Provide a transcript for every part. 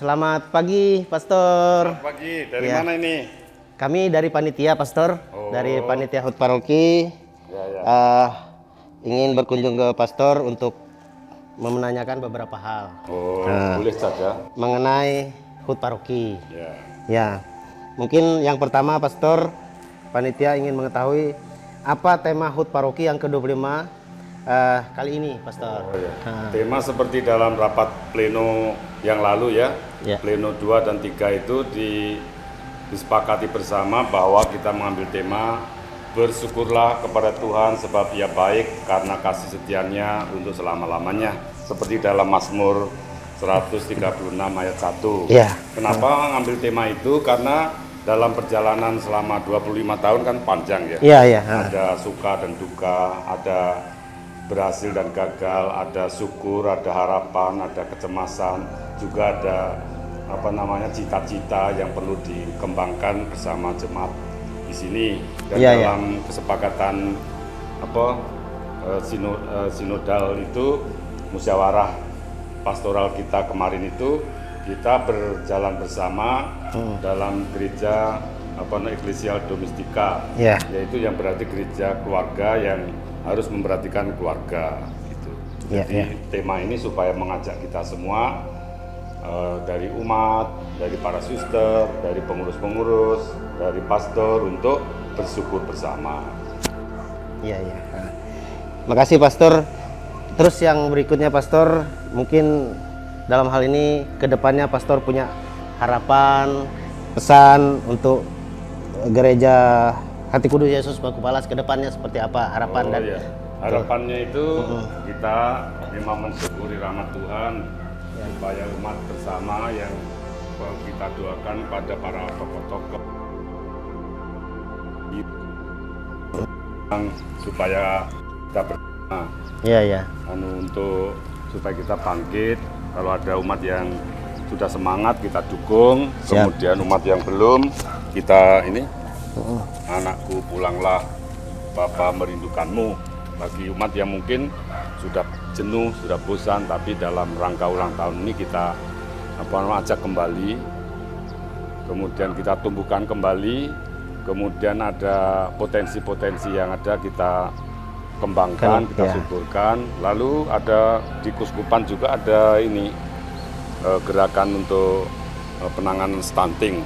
Selamat pagi, Pastor. Selamat pagi, dari Ya. mana ini? Kami dari panitia, Pastor. Oh. Dari panitia HUT Paroki. Ya. Ingin berkunjung ke Pastor untuk menanyakan beberapa hal. Oh, boleh saja. Mengenai HUT Paroki. Ya. Ya, mungkin yang pertama, Pastor, panitia ingin mengetahui apa tema HUT Paroki yang ke-25 kali ini, Pastor. Oh, ya. Tema seperti dalam rapat pleno yang lalu ya. Ya. Pleno 2 dan 3 itu disepakati bersama bahwa kita mengambil tema bersyukurlah kepada Tuhan sebab Ia baik karena kasih setianya untuk selama-lamanya. Seperti dalam Mazmur 136 ayat 1. Ya. Kenapa ngambil tema itu? Karena dalam perjalanan selama 25 tahun kan panjang ya. Iya, iya. Ada suka dan duka, ada berhasil dan gagal, ada syukur, ada harapan, ada kecemasan, juga ada cita-cita yang perlu dikembangkan bersama jemaat di sini. Dan dalam kesepakatan sinodal itu, musyawarah pastoral kita kemarin itu, kita berjalan bersama dalam gereja Ecclesia Domestika, yaitu yang berarti gereja keluarga yang harus memperhatikan keluarga gitu. Jadi tema ini supaya mengajak kita semua dari umat, dari para suster, dari pengurus-pengurus, dari pastor untuk bersyukur bersama. Iya. Makasih, Pastor. Terus yang berikutnya, Pastor, mungkin dalam hal ini kedepannya Pastor punya harapan, pesan untuk gereja Hati Kudus Yesus Pakupalas ke depannya seperti apa harapan harapannya itu kita memang mensyukuri rahmat Tuhan supaya umat bersama yang kita doakan pada para tokoh-tokoh supaya kita bersama supaya kita bangkit. Kalau ada umat yang sudah semangat kita dukung, kemudian umat yang belum kita anakku pulanglah, Bapa merindukanmu. Bagi umat yang mungkin sudah jenuh, sudah bosan, tapi dalam rangka ulang tahun ini kita ajak kembali, kemudian kita tumbuhkan kembali, kemudian ada potensi-potensi yang ada kita kembangkan, kita suburkan. Lalu ada di Kuskupan juga ada gerakan untuk penanganan stunting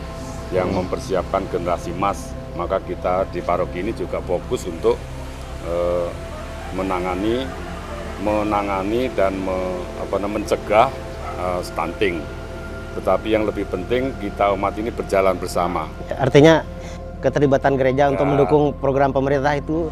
yang mempersiapkan generasi emas. Maka kita di paroki ini juga fokus untuk menangani dan mencegah stunting. Tetapi yang lebih penting kita umat ini berjalan bersama. Artinya keterlibatan gereja untuk mendukung program pemerintah itu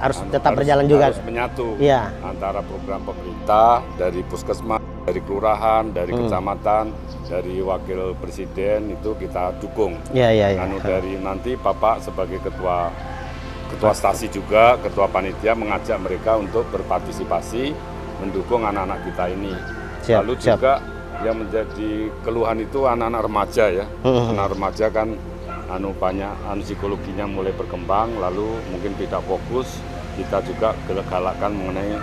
harus tetap berjalan juga. Harus menyatu antara program pemerintah dari puskesmas, dari kelurahan, dari kecamatan, dari wakil presiden itu kita dukung. Dari nanti Bapak sebagai ketua stasi juga, ketua panitia mengajak mereka untuk berpartisipasi mendukung anak-anak kita ini. Lalu juga yang menjadi keluhan itu anak-anak remaja ya. Anak remaja kan banyak psikologinya mulai berkembang, lalu mungkin tidak fokus. Kita juga galakkan mengenai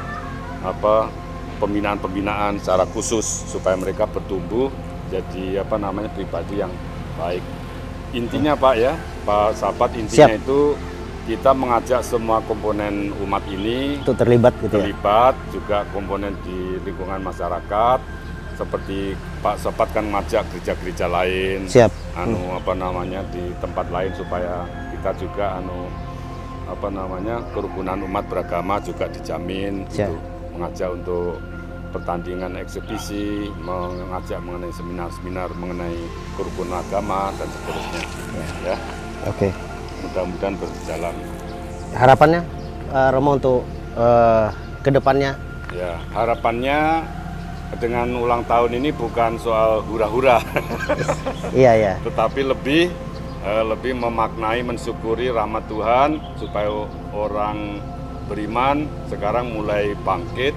pembinaan secara khusus supaya mereka bertumbuh jadi pribadi yang baik. Intinya Pak Sahabat, intinya itu kita mengajak semua komponen umat ini untuk terlibat juga komponen di lingkungan masyarakat, seperti Pak Sahabat kan mengajak gereja-gereja lain di tempat lain supaya kita juga kerukunan umat beragama juga dijamin. Mengajak untuk pertandingan eksebisi, mengajak mengenai seminar-seminar mengenai kerukunan agama dan seterusnya. Mudah-mudahan berjalan. Harapannya Romo untuk kedepannya? Harapannya dengan ulang tahun ini bukan soal hura-hura, tetapi lebih memaknai, mensyukuri rahmat Tuhan supaya orang beriman sekarang mulai bangkit,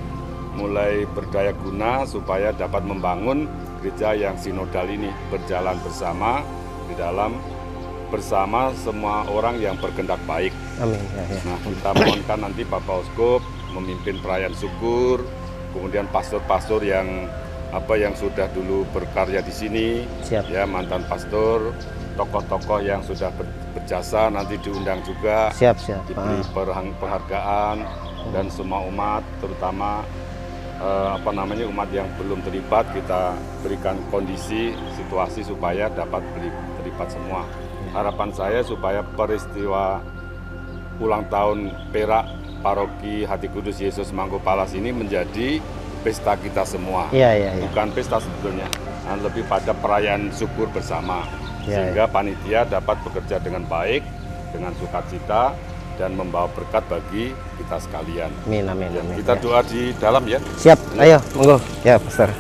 mulai berdaya guna supaya dapat membangun gereja yang sinodal ini, berjalan bersama di dalam bersama semua orang yang berkehendak baik. Amin. Nah, kita mohonkan nanti Bapak Uskup memimpin perayaan syukur, kemudian pastor-pastor yang apa yang sudah dulu berkarya di sini, Siap. ya mantan pastor, tokoh-tokoh yang sudah berjasa nanti diundang juga, Siap. diberi penghargaan, dan semua umat, terutama umat yang belum terlibat, kita berikan kondisi situasi supaya dapat terlibat semua. Harapan saya supaya peristiwa ulang tahun Perak Paroki Hati Kudus Yesus Mangkupalas ini menjadi pesta kita semua. Iya. Bukan pesta sebetulnya, lebih pada perayaan syukur bersama. Iya, Sehingga panitia dapat bekerja dengan baik, dengan sukacita, dan membawa berkat bagi kita sekalian. Amin. Ya, kita doa di dalam ya. Siap, ayo, monggo. Ya, Pastor.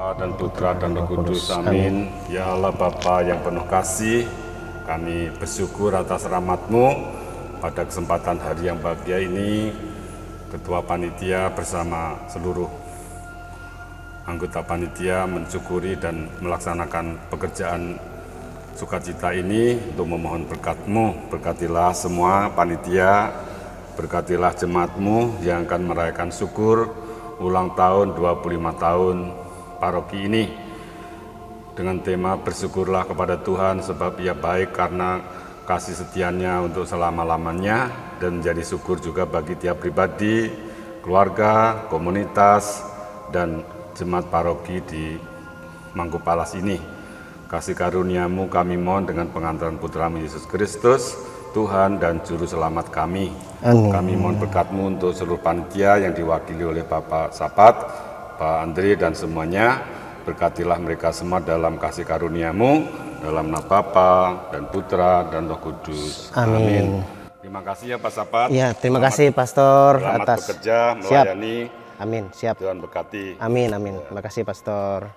Bapa dan Putra dan Roh Kudus, amin. Ya Allah Bapa yang penuh kasih, kami bersyukur atas rahmat-Mu pada kesempatan hari yang bahagia ini. Ketua Panitia bersama seluruh anggota Panitia mensyukuri dan melaksanakan pekerjaan sukacita ini untuk memohon berkat-Mu. Berkatilah semua Panitia, berkatilah jemaat-Mu yang akan merayakan syukur ulang tahun 25 tahun paroki ini dengan tema bersyukurlah kepada Tuhan sebab Ia baik karena kasih setianya untuk selama-lamanya, dan menjadi syukur juga bagi tiap pribadi, keluarga, komunitas, dan jemaat paroki di Mangkupalas ini. Kasih karunia-Mu kami mohon dengan pengantaran Putra-Mu Yesus Kristus, Tuhan dan Juru Selamat kami. Amin. Kami mohon berkat-Mu untuk seluruh panitia yang diwakili oleh Bapak Sapat, Pak Andri dan semuanya. Berkatilah mereka semua dalam kasih karunia-Mu, dalam nama Bapa dan Putra dan Roh Kudus. Amin. Terima kasih ya Pak Sapat. Ya, terima kasih Pastor Selamat atas bekerja, Siap. melayani. Amin, siap. Tuhan berkati. Amin. Terima kasih Pastor.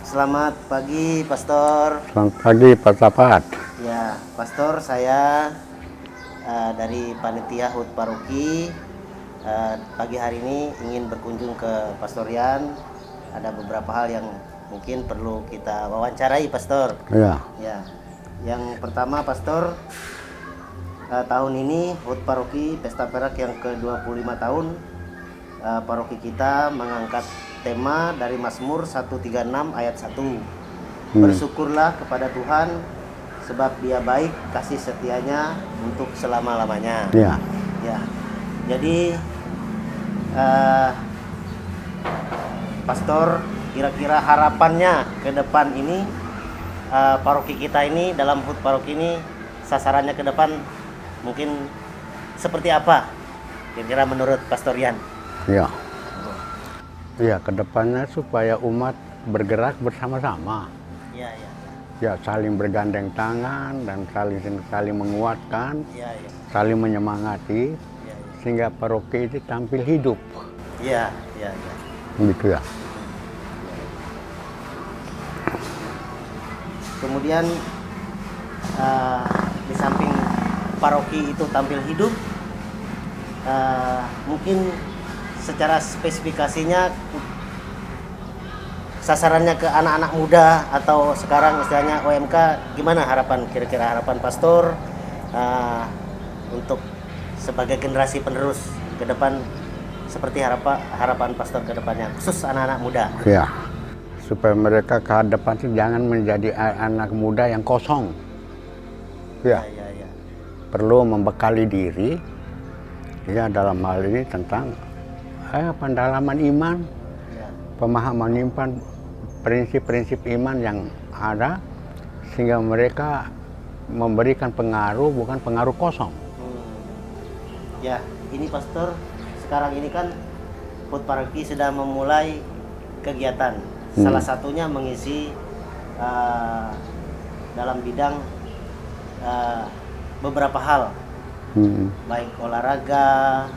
Selamat pagi Pastor. Selamat pagi Pak Sapat. Ya, Pastor, saya dari Panitia HUT Paroki pagi hari ini ingin berkunjung ke Pastorian. Ada beberapa hal yang mungkin perlu kita wawancarai, Pastor. Ya. Ya, yang pertama, Pastor, tahun ini HUT Paroki Pesta Perak yang ke-25 tahun, paroki kita mengangkat tema dari Mazmur 136 ayat 1. Bersyukurlah kepada Tuhan sebab Dia baik, kasih setianya untuk selama-lamanya. Ya. Ya. Jadi Pastor, kira-kira harapannya ke depan ini, paroki kita ini, dalam HUT paroki ini, sasarannya ke depan mungkin seperti apa? Kira-kira menurut Pastor Yan? Ya. Ya, kedepannya supaya umat bergerak bersama-sama. Ya. Ya, saling bergandeng tangan dan saling menguatkan, Ya. saling menyemangati, sehingga paroki itu tampil hidup. Ya. Gitu ya. Kemudian di samping paroki itu tampil hidup, mungkin secara spesifikasinya sasarannya ke anak-anak muda atau sekarang istilahnya OMK, gimana kira-kira harapan Pastor untuk sebagai generasi penerus ke depan, seperti harapan Pastor ke depannya, khusus anak-anak muda? Ya. Supaya mereka ke depan itu jangan menjadi anak muda yang kosong. Ya. Perlu membekali diri ya dalam hal ini tentang pendalaman iman, pemahaman iman, prinsip-prinsip iman yang ada, sehingga mereka memberikan pengaruh, bukan pengaruh kosong. Ya, ini Pastor, sekarang ini kan HUT Paroki sudah memulai kegiatan. Salah satunya mengisi dalam bidang beberapa hal, baik olahraga,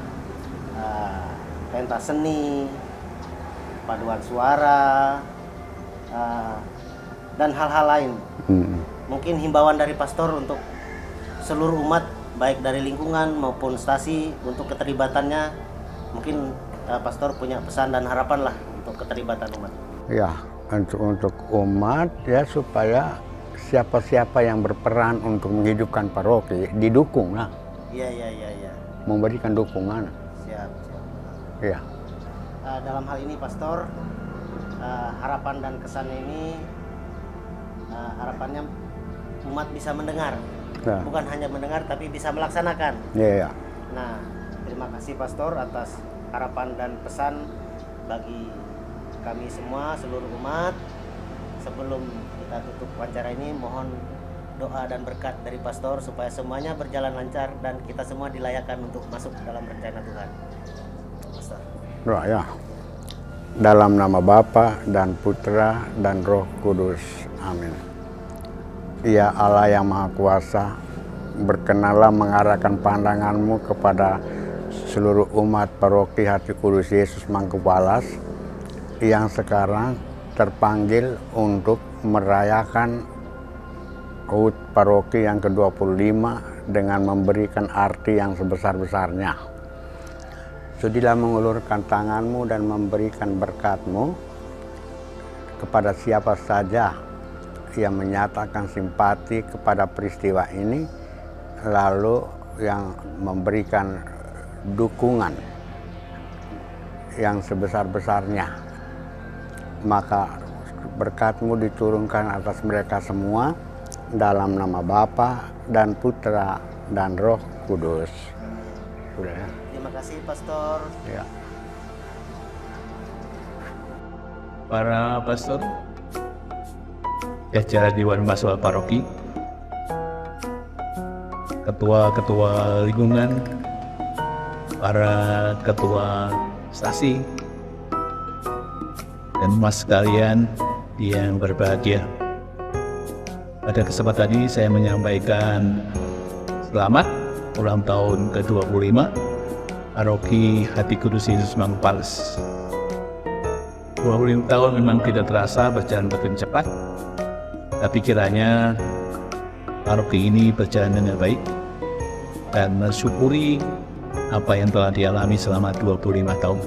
pentas seni, paduan suara, dan hal-hal lain. Mungkin himbauan dari Pastor untuk seluruh umat baik dari lingkungan maupun stasi untuk keterlibatannya. Mungkin pastor punya pesan dan harapan lah untuk keterlibatan umat. Ya, untuk umat ya, supaya siapa-siapa yang berperan untuk menghidupkan paroki didukung lah. Iya. Memberikan dukungan. Siap. Ya. Dalam hal ini pastor, harapan dan kesannya ini harapannya umat bisa mendengar, Ya. bukan hanya mendengar tapi bisa melaksanakan. Iya. Nah, terima kasih pastor atas harapan dan pesan bagi kami semua, seluruh umat. Sebelum kita tutup wawancara ini, mohon doa dan berkat dari pastor supaya semuanya berjalan lancar dan kita semua dilayakkan untuk masuk dalam rencana Tuhan. Pastor. Doa ya. Dalam nama Bapa dan Putra dan Roh Kudus. Amin. Ya Allah yang Maha Kuasa, berkenanlah mengarahkan pandangan-Mu kepada seluruh umat paroki Hati Kudus Yesus Mangkubalas yang sekarang terpanggil untuk merayakan HUT paroki yang ke-25 dengan memberikan arti yang sebesar-besarnya. Sudilah mengulurkan tangan-Mu dan memberikan berkat-Mu kepada siapa saja yang menyatakan simpati kepada peristiwa ini, lalu yang memberikan dukungan yang sebesar-besarnya. Maka berkat-Mu diturunkan atas mereka semua dalam nama Bapa dan Putra dan Roh Kudus. Sudah ya? Terima kasih pastor. Ya. Para pastor, jajaran Dewan Maswal Paroki, ketua-ketua lingkungan, para ketua stasi, dan mas sekalian yang berbahagia. Pada kesempatan ini saya menyampaikan selamat ulang tahun ke-25 Paroki Hati Kudus Yesus Mangkubalas. 25 tahun memang tidak terasa berjalan begitu cepat, tapi kiranya paroki ini berjalan dengan baik dan mensyukuri apa yang telah dialami selama 25 tahun.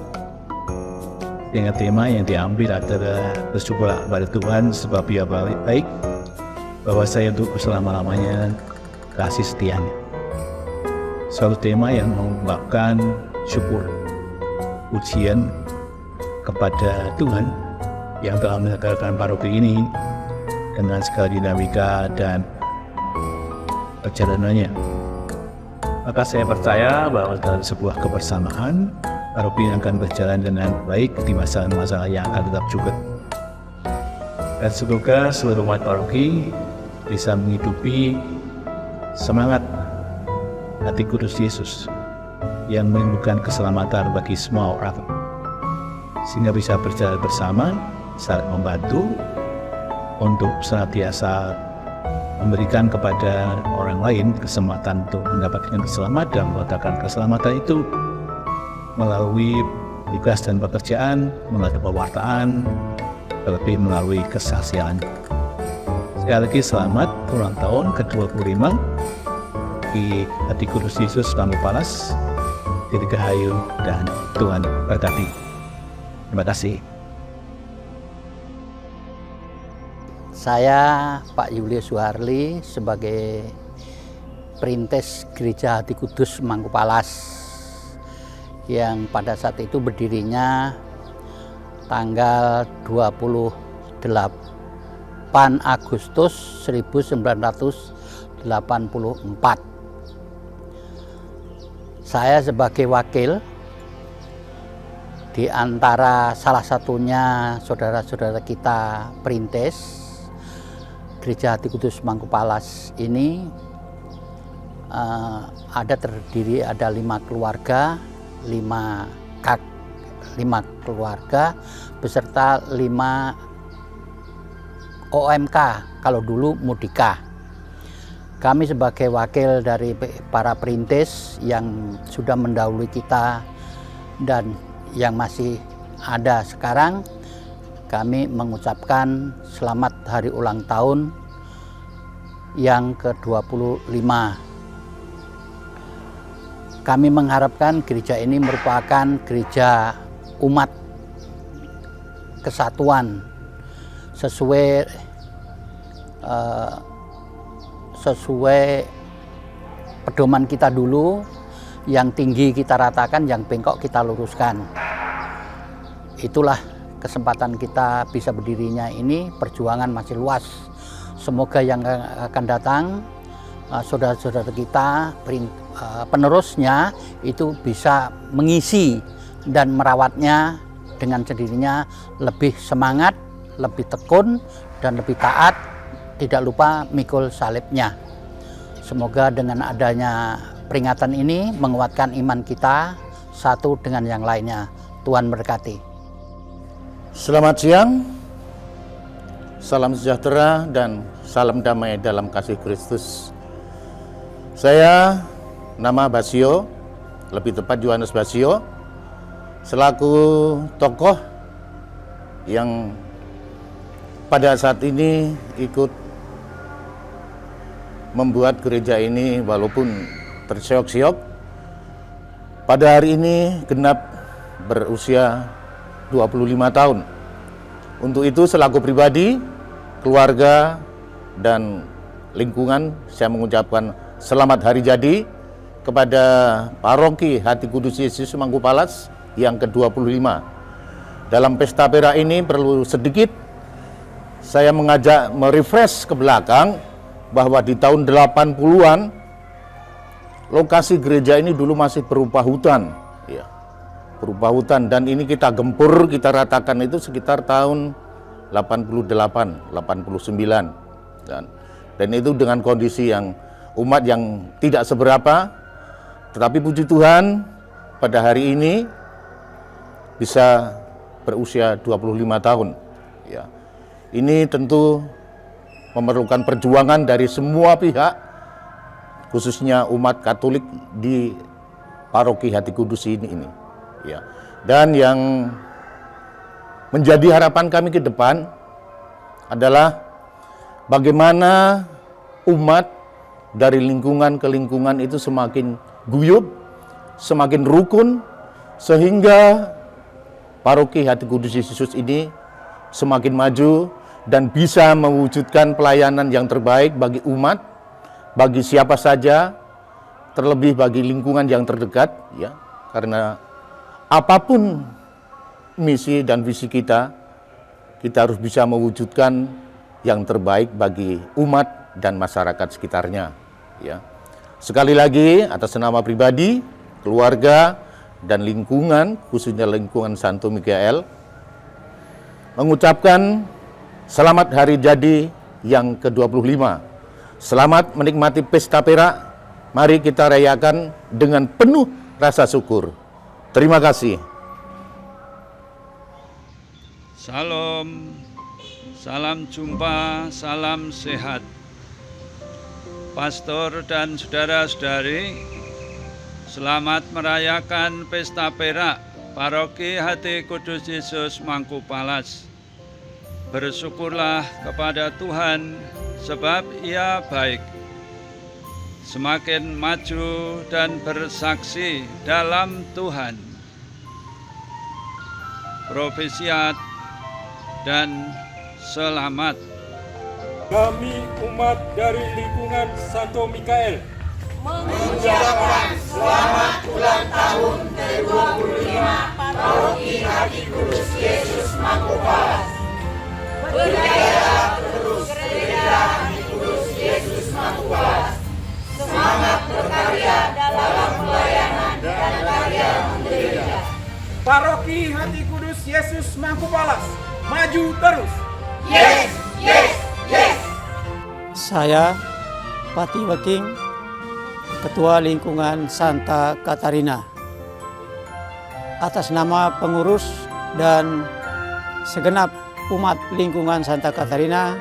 Dengan tema yang diambil adalah bersyukurlah pada Tuhan sebab Dia baik, bahwa saya untuk selama-lamanya kasih setianya. Suatu tema yang mengungkapkan syukur, pujian kepada Tuhan yang telah menyegarkan paroki ini dengan segala dinamika dan perjalanannya. Maka saya percaya bahwa dalam sebuah kebersamaan, paroki akan berjalan dengan baik di masalah-masalah yang akan tetap juga. Dan semoga seluruh umat paroki bisa menghidupi semangat Hati Kudus Yesus yang menimbulkan keselamatan bagi semua orang, sehingga bisa berjalan bersama, saling membantu untuk senantiasa memberikan kepada orang lain kesempatan untuk mendapatkan keselamatan dan meletakkan keselamatan itu melalui tugas dan pekerjaan, melalui pewartaan, terlebih melalui kesaksian. Sekali lagi selamat ulang tahun ke-25 di Hati Kudus Yesus Mangkubalas, Dirgahayu, dan Tuhan berkati. Terima kasih. Saya Pak Julius Suharli sebagai Perintis Gereja Hati Kudus Mangkubalas yang pada saat itu berdirinya tanggal 28 Agustus 1984. Saya sebagai wakil di antara salah satunya saudara-saudara kita perintis Gereja Hati Kudus Mangkubalas ini terdiri ada 5 keluarga, 5 keluarga beserta 5 OMK, kalau dulu Mudika. Kami sebagai wakil dari para perintis yang sudah mendahului kita dan yang masih ada sekarang, kami mengucapkan selamat hari ulang tahun yang ke-25 Kami mengharapkan gereja ini merupakan gereja umat kesatuan sesuai pedoman kita dulu, yang tinggi kita ratakan, yang bengkok kita luruskan. Itulah kesempatan kita bisa berdirinya ini, perjuangan masih luas. Semoga yang akan datang, saudara-saudara kita, penerusnya itu bisa mengisi dan merawatnya dengan sendirinya lebih semangat, lebih tekun, dan lebih taat, tidak lupa mikul salibnya. Semoga dengan adanya peringatan ini menguatkan iman kita satu dengan yang lainnya. Tuhan berkati. Selamat siang, salam sejahtera dan salam damai dalam kasih Kristus. Saya nama Basio, lebih tepat Yohanes Basio, selaku tokoh yang pada saat ini ikut membuat gereja ini walaupun terseok-seok. Pada hari ini genap berusia 25 tahun. Untuk itu selaku pribadi, keluarga, dan lingkungan saya mengucapkan selamat hari jadi kepada Paroki Hati Kudus Yesus Mangkupalas yang ke-25. Dalam pesta pera ini perlu sedikit saya mengajak merefresh ke belakang bahwa di tahun 80-an lokasi gereja ini dulu masih berupa hutan, ya, berupa hutan, dan ini kita gempur, kita ratakan itu sekitar tahun 88, 89, dan itu dengan kondisi yang umat yang tidak seberapa, tetapi puji Tuhan pada hari ini bisa berusia 25 tahun. Ya. Ini tentu memerlukan perjuangan dari semua pihak, khususnya umat Katolik di Paroki Hati Kudus ini. Ya. Dan yang menjadi harapan kami ke depan adalah bagaimana umat dari lingkungan ke lingkungan itu semakin guyup, semakin rukun, sehingga Paroki Hati Kudus Yesus ini semakin maju dan bisa mewujudkan pelayanan yang terbaik bagi umat, bagi siapa saja, terlebih bagi lingkungan yang terdekat, ya. Karena apapun misi dan visi kita harus bisa mewujudkan yang terbaik bagi umat dan masyarakat sekitarnya, ya. Sekali lagi atas nama pribadi, keluarga, dan lingkungan, khususnya lingkungan Santo Mikael, mengucapkan selamat hari jadi yang ke-25. Selamat menikmati pesta perak. Mari kita rayakan dengan penuh rasa syukur. Terima kasih. Salam, salam jumpa, salam sehat. Pastor dan saudara-saudari, selamat merayakan pesta perak Paroki Hati Kudus Yesus Mangkupalas. Bersyukurlah kepada Tuhan sebab Ia baik. Semakin maju dan bersaksi dalam Tuhan. Profesiat dan selamat. Kami umat dari lingkungan Santo Mikael mengucapkan selamat ulang tahun ke-25 Paroki Hati Kudus Yesus Mangkupalas. Berjaya terus gereja Hati Kudus Yesus Mangkupalas. Semangat berkarya dalam pelayanan dan karya gereja. Paroki Hati Kudus Yesus Mangkupalas, maju terus. Yes, yes, yes. Saya Pati Weking, Ketua Lingkungan Santa Katarina. Atas nama pengurus dan segenap umat lingkungan Santa Katarina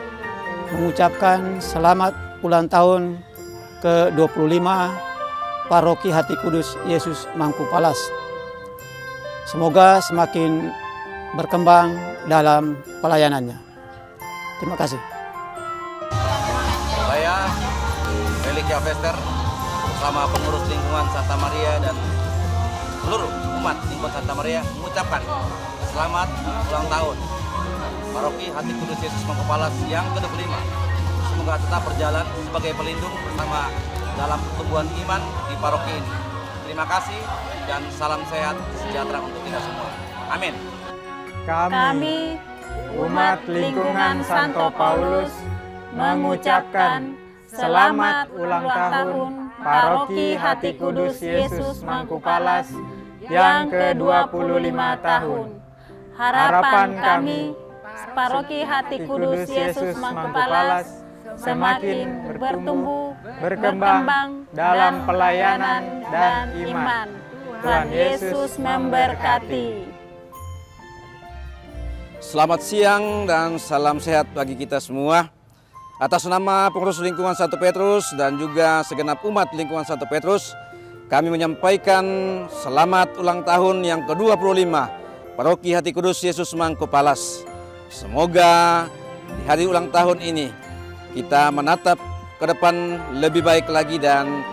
mengucapkan selamat ulang tahun ke-25 Paroki Hati Kudus Yesus Mangkupalas. Semoga semakin berkembang dalam pelayanannya. Terima kasih. Saya Felicia Vester, bersama pengurus lingkungan Santa Maria dan seluruh umat lingkungan Santa Maria mengucapkan selamat ulang tahun Paroki Hati Kudus Yesus Mangkupalas yang ke-25. Semoga tetap berjalan sebagai pelindung bersama dalam pertumbuhan iman di paroki ini. Terima kasih dan salam sehat sejahtera untuk kita semua. Amin. Kami, umat lingkungan Santo Paulus, mengucapkan selamat ulang tahun Paroki Hati Kudus Yesus Mangkupalas yang ke-25 tahun. Harapan kami, Paroki Hati Kudus Yesus Mangkupalas semakin bertumbuh, berkembang dalam pelayanan dan iman. Tuhan Yesus memberkati. Selamat siang dan salam sehat bagi kita semua. Atas nama pengurus lingkungan Santo Petrus dan juga segenap umat lingkungan Santo Petrus, kami menyampaikan selamat ulang tahun yang ke-25 Paroki Hati Kudus Yesus Mangkupalas. Semoga di hari ulang tahun ini kita menatap ke depan lebih baik lagi dan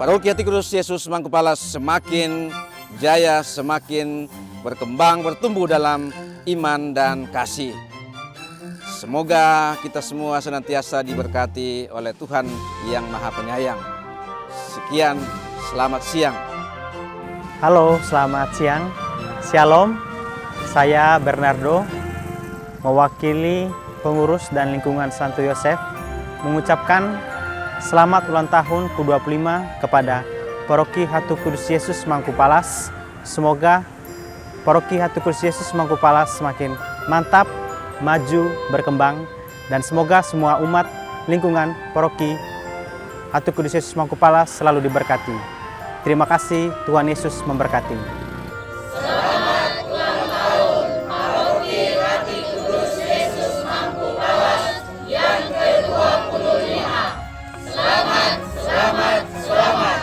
Paroki Hati Kudus Yesus Mangkupalas semakin jaya, semakin berkembang, bertumbuh dalam iman dan kasih. Semoga kita semua senantiasa diberkati oleh Tuhan yang Maha Penyayang. Sekian, selamat siang. Halo, selamat siang. Shalom, saya Bernardo, mewakili pengurus dan lingkungan Santo Yosef, mengucapkan selamat ulang tahun ke-25 kepada Paroki Hati Kudus Yesus Mangkupalas. Semoga Paroki Hati Kudus Yesus Mangkupalas semakin mantap, maju, berkembang, dan semoga semua umat lingkungan Paroki Hati Kudus Yesus Mangkupalas selalu diberkati. Terima kasih, Tuhan Yesus memberkati. Selamat ulang tahun Paroki Hati Kudus Yesus Mangkupalas yang ke-25. Selamat, selamat, selamat.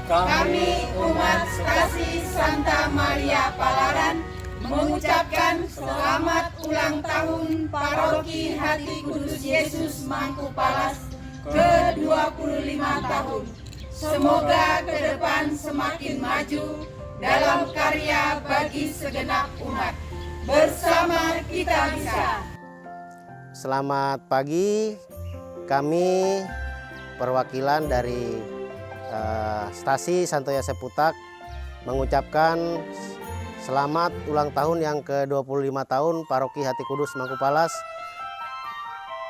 Kami umat Stasi Santa Maria Palaran mengucapkan selamat ulang tahun Paroki Hati Kudus Yesus Mangkupalas ke-25 tahun. Semoga ke depan semakin maju dalam karya bagi segenap umat. Bersama kita bisa. Selamat pagi, kami perwakilan dari Stasi Santo Yosef Putak mengucapkan selamat ulang tahun yang ke-25 tahun Paroki Hati Kudus Mangkupalas.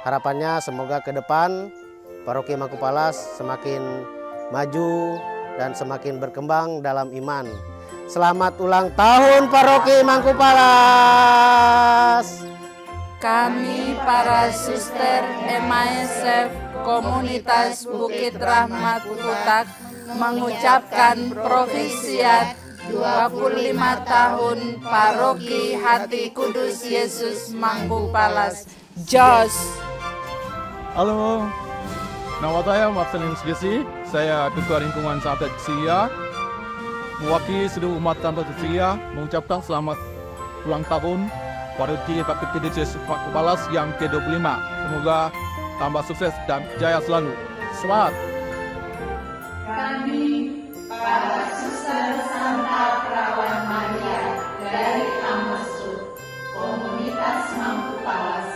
Harapannya semoga ke depan Paroki Mangkupalas semakin maju dan semakin berkembang dalam iman. Selamat ulang tahun Paroki Mangkupalas. Kami para suster MASF Komunitas Bukit Rahmat Putak mengucapkan Provisiat 25 tahun Paroki Hati Kudus Yesus Mangkupalas. Jos. Halo, nama saya Marcelin Sgesi. Saya Ketua Lingkungan Santa Cecilia. Mewakili seluruh umat Santa Cecilia mengucapkan selamat ulang tahun Paroki Hati Kudus Yesus Mangkupalas yang ke-25. Semoga tambah sukses dan jaya selalu. Semangat! Kami para suster Santa Perawan Maria dari Amasrud, Komunitas Mangkupalas,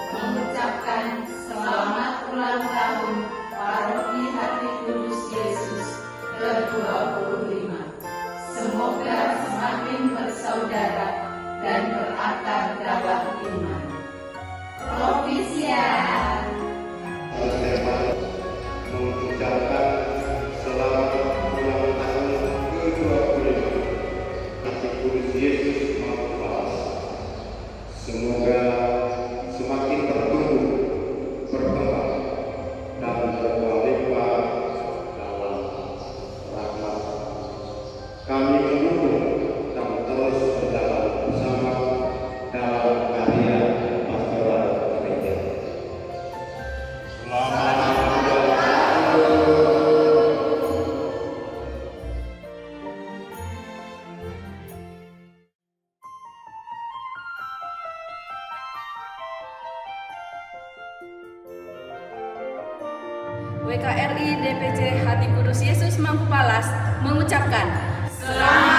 mengucapkan selamat ulang tahun Paroki Hati Kudus Yesus ke-25. Semoga semakin bersaudara dan berakar dalam iman. Provisiat. WKRI DPC Hati Kudus Yesus Mangkupalas mengucapkan selamat